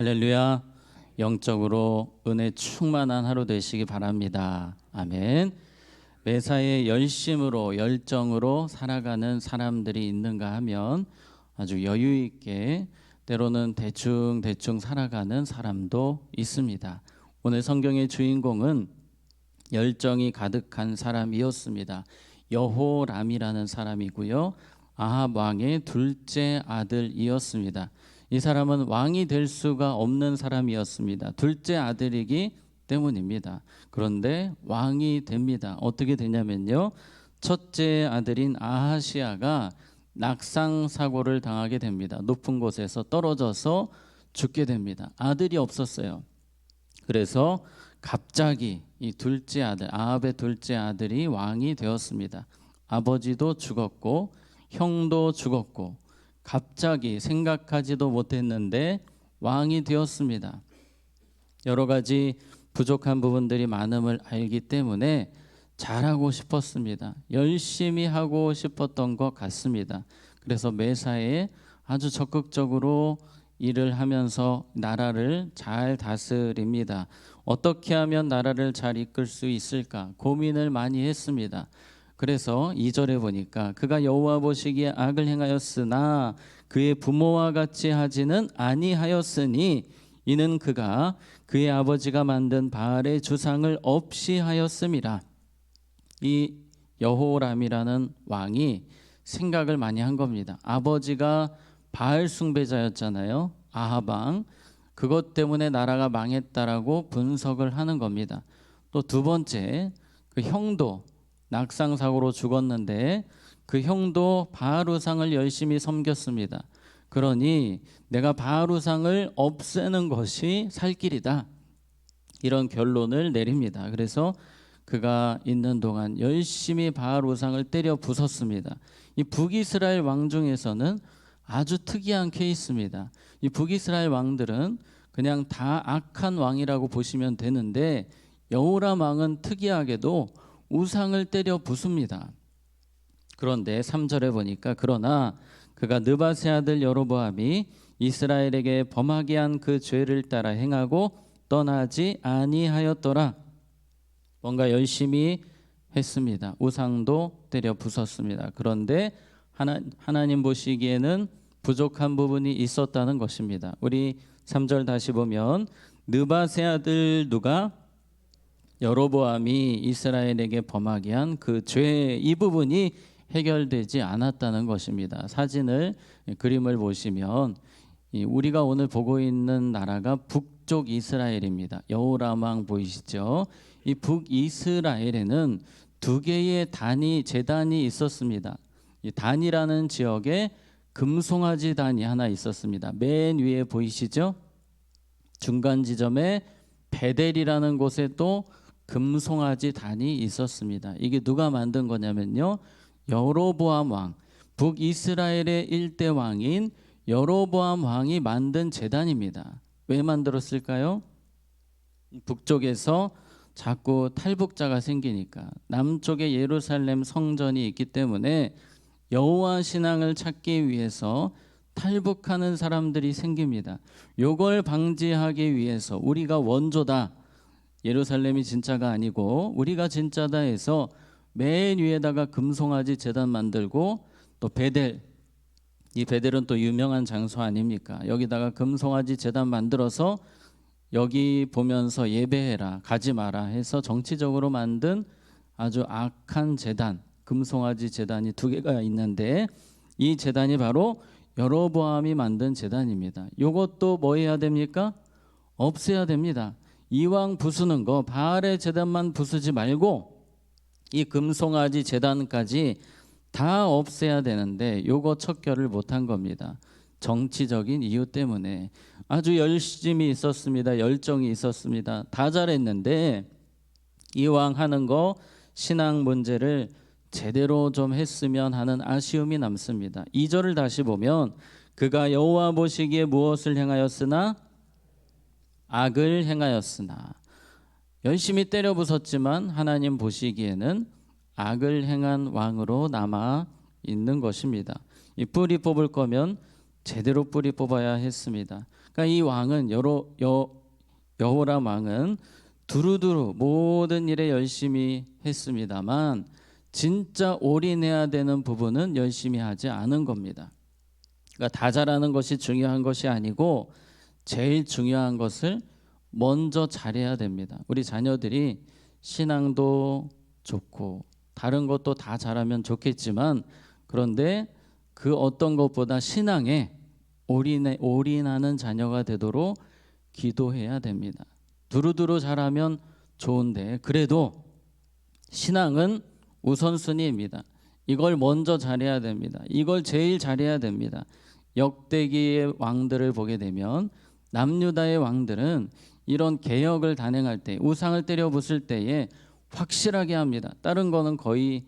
할렐루야. 영적으로 은혜 충만한 하루 되시기 바랍니다. 아멘. 매사에 열심으로 열정으로 살아가는 사람들이 있는가 하면 아주 여유 있게 때로는 대충 살아가는 사람도 있습니다. 오늘 성경의 주인공은 열정이 가득한 사람이었습니다. 여호람이라는 사람이고요. 아합 왕의 둘째 아들이었습니다. 이 사람은 왕이 될 수가 없는 사람이었습니다. 둘째 아들이기 때문입니다. 그런데 왕이 됩니다. 어떻게 되냐면요. 첫째 아들인 아하시아가 낙상 사고를 당하게 됩니다. 높은 곳에서 떨어져서 죽게 됩니다. 아들이 없었어요. 그래서 갑자기 이 둘째 아들, 아합의 둘째 아들이 왕이 되었습니다. 아버지도 죽었고 형도 죽었고 갑자기 생각하지도 못했는데 왕이 되었습니다. 여러 가지 부족한 부분들이 많음을 알기 때문에 잘하고 싶었습니다. 열심히 하고 싶었던 것 같습니다. 그래서 매사에 아주 적극적으로 일을 하면서 나라를 잘 다스립니다. 어떻게 하면 나라를 잘 이끌 수 있을까 고민을 많이 했습니다. 그래서 2절에 보니까 그가 여호와 보시기에 악을 행하였으나 그의 부모와 같이 하지는 아니하였으니 이는 그가 그의 아버지가 만든 바알의 주상을 없이 하였음이라. 이 여호람이라는 왕이 생각을 많이 한 겁니다. 아버지가 바알 숭배자였잖아요. 아합 왕. 그것 때문에 나라가 망했다라고 분석을 하는 겁니다. 또 두 번째, 그 형도 낙상 사고로 죽었는데 그 형도 바알 우상을 열심히 섬겼습니다. 그러니 내가 바알 우상을 없애는 것이 살 길이다. 이런 결론을 내립니다. 그래서 그가 있는 동안 열심히 바알 우상을 때려 부쉈습니다. 이 북이스라엘 왕 중에서는 아주 특이한 케이스입니다. 이 북이스라엘 왕들은 그냥 다 악한 왕이라고 보시면 되는데 여호람 왕은 특이하게도 우상을 때려 부숩니다. 그런데 3절에 보니까 그러나 그가 느밧의 아들 여로보암이 이스라엘에게 범하게 한 그 죄를 따라 행하고 떠나지 아니하였더라. 뭔가 열심히 했습니다. 우상도 때려 부쉈습니다. 그런데 하나님 보시기에는 부족한 부분이 있었다는 것입니다. 우리 3절 다시 보면 느밧의 아들 누가 여로보암이 이스라엘에게 범하게 한 그 죄 이 부분이 해결되지 않았다는 것입니다. 그림을 보시면 우리가 오늘 보고 있는 나라가 북쪽 이스라엘입니다. 여호람 왕 보이시죠? 이 북이스라엘에는 두 개의 제단이 있었습니다. 이 단이라는 지역에 금송아지 단이 하나 있었습니다. 맨 위에 보이시죠? 중간 지점에 베델이라는 곳에 또 금송아지 단이 있었습니다. 이게 누가 만든 거냐면요. 여로보암 왕, 북이스라엘의 일대 왕인 여로보암 왕이 만든 제단입니다. 왜 만들었을까요? 북쪽에서 자꾸 탈북자가 생기니까 남쪽에 예루살렘 성전이 있기 때문에 여호와 신앙을 찾기 위해서 탈북하는 사람들이 생깁니다. 이걸 방지하기 위해서 우리가 원조다. 예루살렘이 진짜가 아니고 우리가 진짜다 해서 맨 위에다가 금송아지 제단 만들고 또 베델, 이 베델은 또 유명한 장소 아닙니까? 여기다가 금송아지 제단 만들어서 여기 보면서 예배해라, 가지 마라 해서 정치적으로 만든 아주 악한 제단, 금송아지 제단이 두 개가 있는데 이 제단이 바로 여로보암이 만든 제단입니다. 이것도 뭐 해야 됩니까? 없애야 됩니다. 이왕 부수는 거 바알의 제단만 부수지 말고 이 금송아지 제단까지 다 없애야 되는데 요거 척결을 못한 겁니다. 정치적인 이유 때문에. 아주 열심히 있었습니다. 열정이 있었습니다. 다 잘했는데 이왕 하는 거 신앙 문제를 제대로 좀 했으면 하는 아쉬움이 남습니다. 2절을 다시 보면 그가 여호와 보시기에 무엇을 행하였으나 악을 행하였으나, 열심히 때려 부쉈지만 하나님 보시기에는 악을 행한 왕으로 남아 있는 것입니다. 이 뿌리 뽑을 거면 제대로 뿌리 뽑아야 했습니다. 그러니까 이 왕은 여호람 왕은 두루두루 모든 일에 열심히 했습니다만 진짜 올인해야 되는 부분은 열심히 하지 않은 겁니다. 그러니까 다 잘하는 것이 중요한 것이 아니고 제일 중요한 것을 먼저 잘해야 됩니다. 우리 자녀들이 신앙도 좋고 다른 것도 다 잘하면 좋겠지만 그런데 그 어떤 것보다 신앙에 올인하는 자녀가 되도록 기도해야 됩니다. 두루두루 잘하면 좋은데 그래도 신앙은 우선순위입니다. 이걸 먼저 잘해야 됩니다. 이걸 제일 잘해야 됩니다. 역대기의 왕들을 보게 되면 남유다의 왕들은 이런 개혁을 단행할 때 우상을 때려 부술 때에 확실하게 합니다. 다른 거는 거의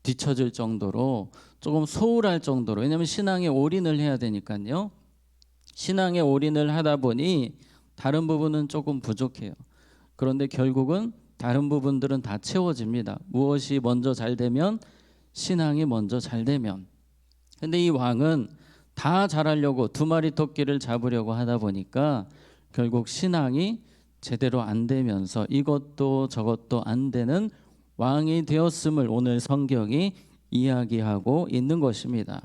뒤처질 정도로 조금 소홀할 정도로, 왜냐하면 신앙에 올인을 해야 되니까요. 신앙에 올인을 하다 보니 다른 부분은 조금 부족해요. 그런데 결국은 다른 부분들은 다 채워집니다. 무엇이 먼저 잘 되면 신앙이 먼저 잘 되면. 근데 이 왕은 다 잘하려고 두 마리 토끼를 잡으려고 하다 보니까 결국 신앙이 제대로 안 되면서 이것도 저것도 안 되는 왕이 되었음을 오늘 성경이 이야기하고 있는 것입니다.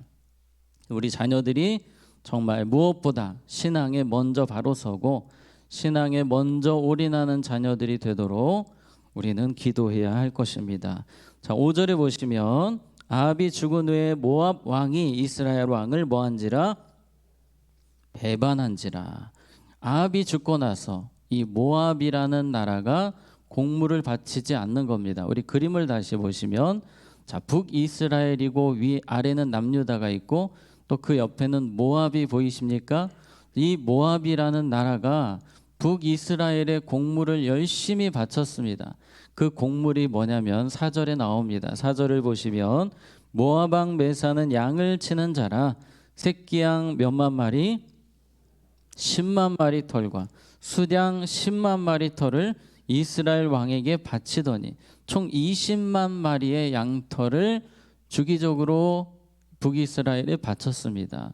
우리 자녀들이 정말 무엇보다 신앙에 먼저 바로 서고 신앙에 먼저 올인하는 자녀들이 되도록 우리는 기도해야 할 것입니다. 자, 5절에 보시면 아합이 죽은 후에 모압 왕이 이스라엘 왕을 뭐한지라 배반한지라. 아합이 죽고 나서 이 모압이라는 나라가 공물을 바치지 않는 겁니다. 우리 그림을 다시 보시면 자, 북이스라엘이고 아래는 남유다가 있고 또 그 옆에는 모압이 보이십니까? 이 모압이라는 나라가 북이스라엘의 공물을 열심히 바쳤습니다. 그 공물이 뭐냐면 4절에 나옵니다. 4절을 보시면 모압 왕 메사는 양을 치는 자라 새끼양 몇만 마리 10만 마리 털과 수량 10만 마리 털을 이스라엘 왕에게 바치더니 총 20만 마리의 양털을 주기적으로 북이스라엘에 바쳤습니다.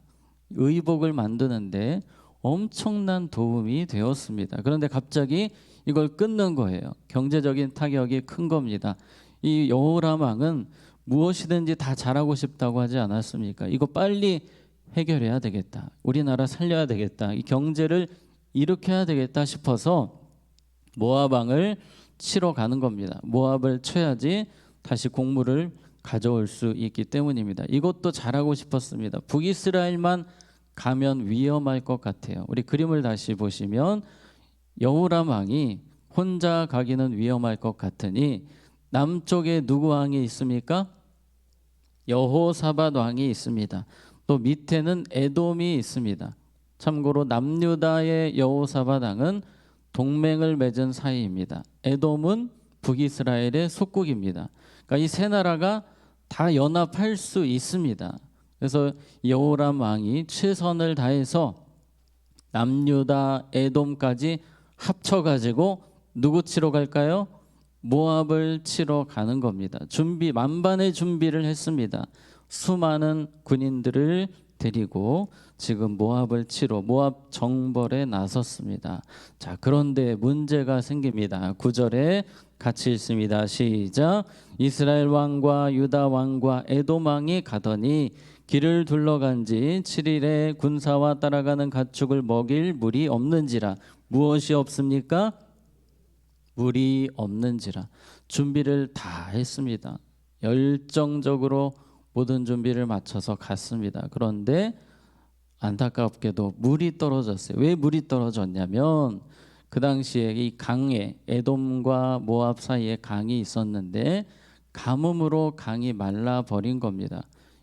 의복을 만드는데 엄청난 도움이 되었습니다. 그런데 갑자기 이걸 끊는 거예요. 경제적인 타격이 큰 겁니다. 이 여호람 왕은 무엇이든지 다 잘하고 싶다고 하지 않았습니까? 이거 빨리 해결해야 되겠다. 우리나라 살려야 되겠다. 이 경제를 일으켜야 되겠다 싶어서 모압 왕을 치러 가는 겁니다. 모압을 쳐야지 다시 곡물을 가져올 수 있기 때문입니다. 이것도 잘하고 싶었습니다. 북이스라엘만 가면 위험할 것 같아요. 우리 그림을 다시 보시면 여호람 왕이 혼자 가기는 위험할 것 같으니 남쪽에 누구 왕이 있습니까? 여호사밧 왕이 있습니다. 또 밑에는 에돔이 있습니다. 참고로 남유다의 여호사밧 왕은 동맹을 맺은 사이입니다. 에돔은 북이스라엘의 속국입니다. 그러니까 이 세 나라가 다 연합할 수 있습니다. 그래서 여호람 왕이 최선을 다해서 남유다, 에돔까지 합쳐가지고 누구 치러 갈까요? 모압을 치러 가는 겁니다. 만반의 준비를 했습니다. 수많은 군인들을 데리고 지금 모압을 치러 모압 정벌에 나섰습니다. 자, 그런데 문제가 생깁니다. 9절에 같이 읽습니다. 시작. 이스라엘 왕과 유다 왕과 에돔 왕이 가더니 길을 둘러간 지 7일에 군사와 따라가는 가축을 먹일 물이 없는지라. 무엇이 없습니까? 물이 없는지라. 준비를 다 했습니다. 열정적으로 모든 준비를 마쳐서 갔습니다. 그런데 안타깝게도 물이 떨어졌어요. 왜 물이 떨어졌냐면 그 당시에 이 강에 에돔과 모압 사이에 강이 있었는데 가뭄으로 강이 말라버린 겁니다.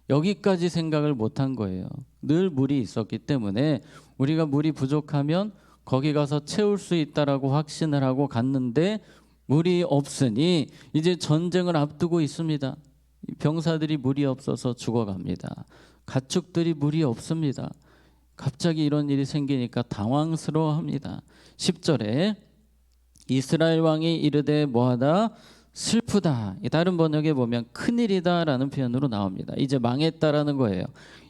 여기까지 생각을 못한 거예요. 늘 물이 있었기 때문에 우리가 물이 부족하면 거기 가서 채울 수 있다라고 확신을 하고 갔는데 물이 없으니 이제 전쟁을 앞두고 있습니다. 병사들이 물이 없어서 죽어갑니다. 가축들이 물이 없습니다. 갑자기 이런 일이 생기니까 당황스러워합니다. 10절에 이스라엘 왕이 이르되 뭐하다 슬프다. 다른 번역에 보면 큰일이다라는 표현으로 나옵니다. 이제 망했다라는 거예요.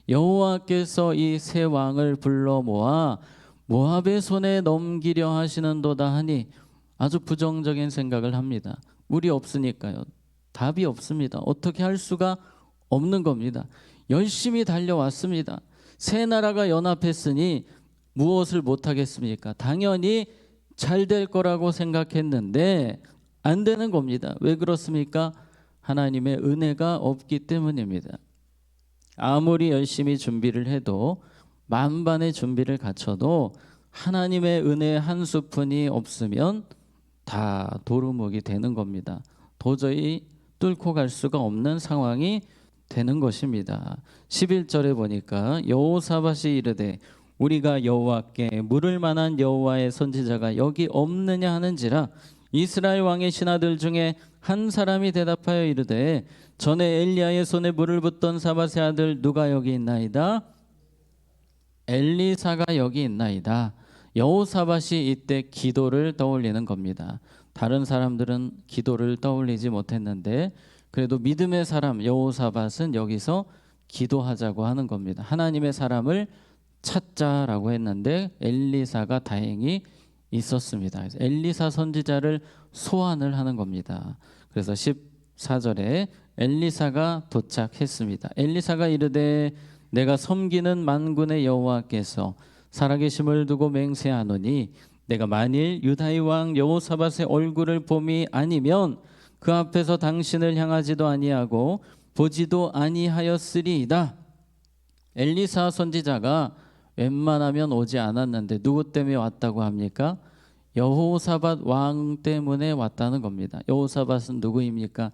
여호와께서 이 세 왕을 불러 모아 모압의 손에 넘기려 하시는도다 하니 아주 부정적인 생각을 합니다. 물이 없으니까요. 답이 없습니다. 어떻게 할 수가 없는 겁니다. 열심히 달려왔습니다. 세 나라가 연합했으니 무엇을 못하겠습니까? 당연히 잘 될 거라고 생각했는데 안 되는 겁니다. 왜 그렇습니까? 하나님의 은혜가 없기 때문입니다. 아무리 열심히 준비를 해도 만반의 준비를 갖춰도 하나님의 은혜 한 스푼이 없으면 다 도루묵이 되는 겁니다. 도저히 뚫고 갈 수가 없는 상황이 되는 것입니다. 11절에 보니까 여호사밧이 이르되 우리가 여호와께 물을 만한 여호와의 선지자가 여기 없느냐 하는지라 이스라엘 왕의 신하들 중에 한 사람이 대답하여 이르되 전에 엘리야의 손에 물을 붓던 사밧의 아들 누가 여기 있나이다? 엘리사가 여기 있나이다. 여호사밧이 이때 기도를 떠올리는 겁니다. 다른 사람들은 기도를 떠올리지 못했는데 그래도 믿음의 사람 여호사밧은 여기서 기도하자고 하는 겁니다. 하나님의 사람을 찾자라고 했는데 엘리사가 다행히 있었습니다. 그래서 엘리사 선지자를 소환을 하는 겁니다. 그래서 14절에 엘리사가 도착했습니다. 엘리사가 이르되 내가 섬기는 만군의 여호와께서 살아계심을 두고 맹세하노니 내가 만일 유다의 왕 여호사밧의 얼굴을 봄이 아니면 그 앞에서 당신을 향하지도 아니하고 보지도 아니하였으리이다. 엘리사 선지자가 웬만하면 오지 않았는데 누구 때문에 왔다고 합니까? 여호사밧 왕 때문에 왔다는 겁니다. 여호사밧은 누구입니까?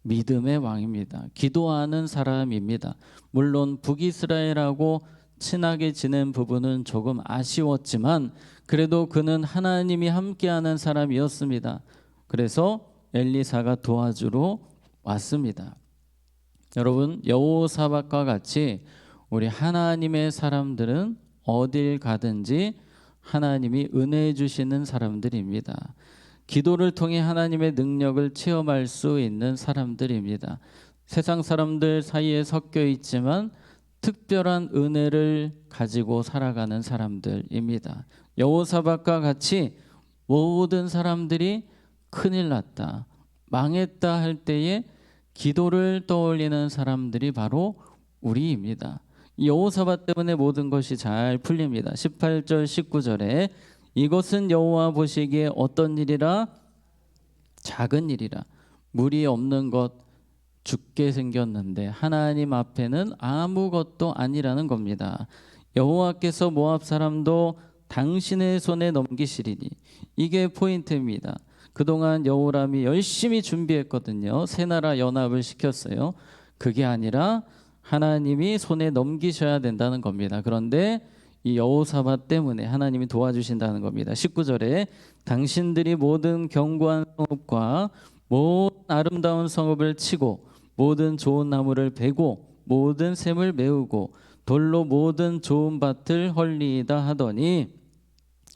믿음의 왕입니다. 기도하는 사람입니다. 물론 북이스라엘하고 친하게 지낸 부분은 조금 아쉬웠지만 그래도 그는 하나님이 함께하는 사람이었습니다. 그래서 엘리사가 도와주러 왔습니다. 여러분, 여호사밧과 같이 우리 하나님의 사람들은 어딜 가든지 하나님이 은혜 주시는 사람들입니다. 기도를 통해 하나님의 능력을 체험할 수 있는 사람들입니다. 세상 사람들 사이에 섞여 있지만 특별한 은혜를 가지고 살아가는 사람들입니다. 여호사밧과 같이 모든 사람들이 큰일 났다, 망했다 할 때에 기도를 떠올리는 사람들이 바로 우리입니다. 여호사밧 때문에 모든 것이 잘 풀립니다. 18절 19절에 이것은 여호와 보시기에 어떤 일이라? 작은 일이라. 물이 없는 것 죽게 생겼는데 하나님 앞에는 아무것도 아니라는 겁니다. 여호와께서 모압 사람도 당신의 손에 넘기시리니. 이게 포인트입니다. 그동안 여호람이 열심히 준비했거든요. 세 나라 연합을 시켰어요. 그게 아니라 하나님이 손에 넘기셔야 된다는 겁니다. 그런데 이 여호사밧 때문에 하나님이 도와주신다는 겁니다. 19절에 당신들이 모든 견고한 성읍과 모든 아름다운 성읍을 치고 모든 좋은 나무를 베고 모든 샘을 메우고 돌로 모든 좋은 밭을 헐리이다 하더니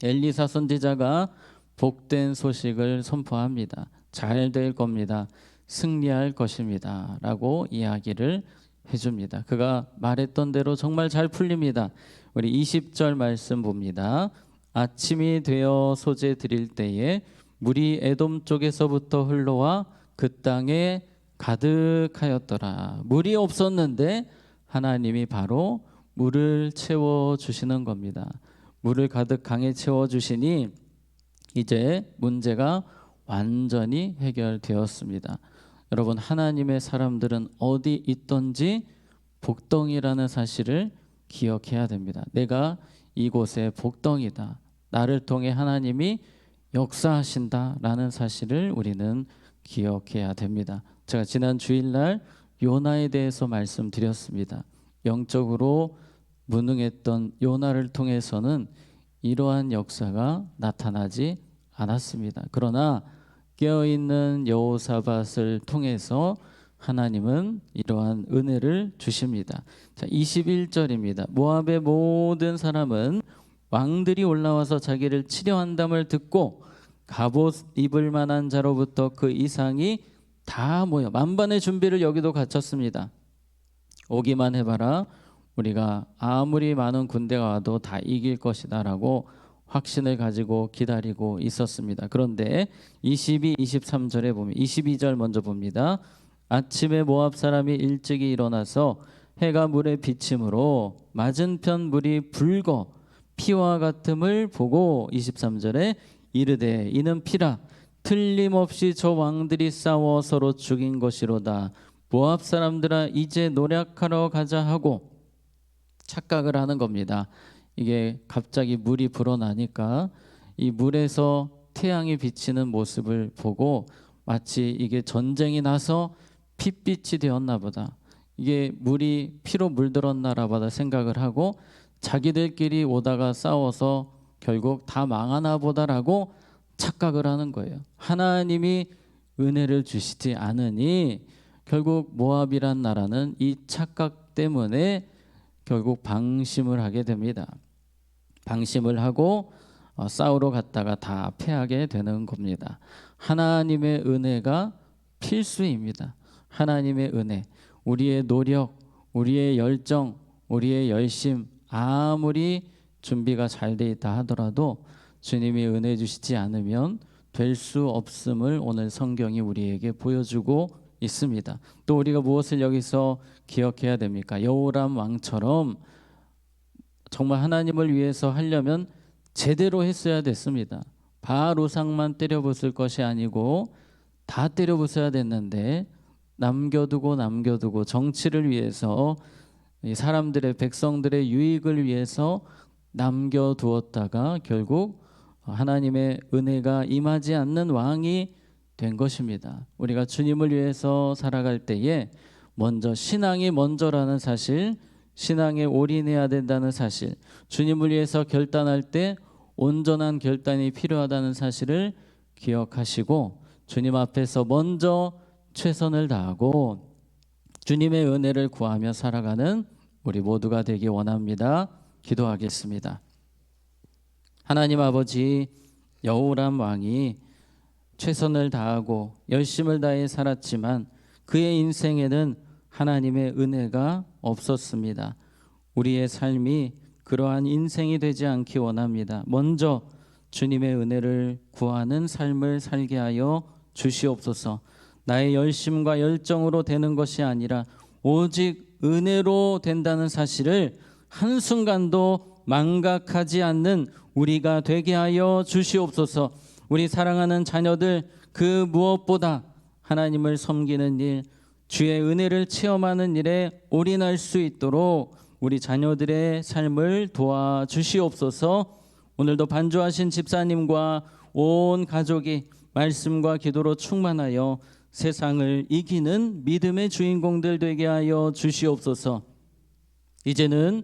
엘리사 선지자가 복된 소식을 선포합니다. 잘 될 겁니다. 승리할 것입니다. 라고 이야기를 해줍니다. 그가 말했던 대로 정말 잘 풀립니다. 우리 20절 말씀 봅니다. 아침이 되어 소재 드릴 때에 물이 에돔 쪽에서부터 흘러와 그 땅에 가득하였더라. 물이 없었는데 하나님이 바로 물을 채워주시는 겁니다. 물을 가득 강에 채워주시니 이제 문제가 완전히 해결되었습니다. 여러분, 하나님의 사람들은 어디 있든지 복덩이라는 사실을 기억해야 됩니다. 내가 이곳에 복덩이다. 나를 통해 하나님이 역사하신다라는 사실을 우리는 기억해야 됩니다. 제가 지난 주일날 요나에 대해서 말씀드렸습니다. 영적으로 무능했던 요나를 통해서는 이러한 역사가 나타나지 않았습니다. 그러나 깨어있는 여호사밧을 통해서 하나님은 이러한 은혜를 주십니다. 자, 21절입니다. 모압의 모든 사람은 왕들이 올라와서 자기를 치려한담을 듣고 갑옷 입을 만한 자로부터 그 이상이 다 모여 만반의 준비를 여기도 갖췄습니다. 오기만 해봐라. 우리가 아무리 많은 군대가 와도 다 이길 것이다라고 확신을 가지고 기다리고 있었습니다. 그런데 22, 23절에 보면 22절 먼저 봅니다. 아침에 모압 사람이 일찍이 일어나서 해가 물에 비침으로 맞은편 물이 붉어 피와 같음을 보고 23절에 이르되 이는 피라 틀림없이 저 왕들이 싸워 서로 죽인 것이로다. 모압 사람들아 이제 노력하러 가자 하고 착각을 하는 겁니다. 이게 갑자기 물이 불어나니까 이 물에서 태양이 비치는 모습을 보고 마치 이게 전쟁이 나서 핏빛이 되었나 보다. 이게 물이 피로 물들었나 보다 생각을 하고 자기들끼리 오다가 싸워서 결국 다 망하나 보다라고 착각을 하는 거예요. 하나님이 은혜를 주시지 않으니 결국 모압이란 나라는 이 착각 때문에 결국 방심을 하게 됩니다. 방심을 하고 싸우러 갔다가 다 패하게 되는 겁니다. 하나님의 은혜가 필수입니다. 하나님의 은혜, 우리의 노력, 우리의 열정, 우리의 열심 아무리 준비가 잘 돼 있다 하더라도 주님이 은혜 주시지 않으면 될 수 없음을 오늘 성경이 우리에게 보여주고 있습니다. 또 우리가 무엇을 여기서 기억해야 됩니까? 여호람 왕처럼 정말 하나님을 위해서 하려면 제대로 했어야 됐습니다. 바알 우상만 때려부술 것이 아니고 다 때려부숴야 됐는데 남겨두고 정치를 위해서 사람들의 백성들의 유익을 위해서 남겨두었다가 결국 하나님의 은혜가 임하지 않는 왕이 된 것입니다. 우리가 주님을 위해서 살아갈 때에 먼저 신앙이 먼저라는 사실, 신앙에 올인해야 된다는 사실, 주님을 위해서 결단할 때 온전한 결단이 필요하다는 사실을 기억하시고 주님 앞에서 먼저 최선을 다하고 주님의 은혜를 구하며 살아가는 우리 모두가 되기 원합니다. 기도하겠습니다. 하나님 아버지, 여호람 왕이 최선을 다하고 열심을 다해 살았지만 그의 인생에는 하나님의 은혜가 없었습니다. 우리의 삶이 그러한 인생이 되지 않기 원합니다. 먼저 주님의 은혜를 구하는 삶을 살게 하여 주시옵소서. 나의 열심과 열정으로 되는 것이 아니라 오직 은혜로 된다는 사실을 한순간도 망각하지 않는 우리가 되게 하여 주시옵소서. 우리 사랑하는 자녀들 그 무엇보다 하나님을 섬기는 일, 주의 은혜를 체험하는 일에 올인할 수 있도록 우리 자녀들의 삶을 도와주시옵소서. 오늘도 반주하신 집사님과 온 가족이 말씀과 기도로 충만하여 세상을 이기는 믿음의 주인공들 되게 하여 주시옵소서. 이제는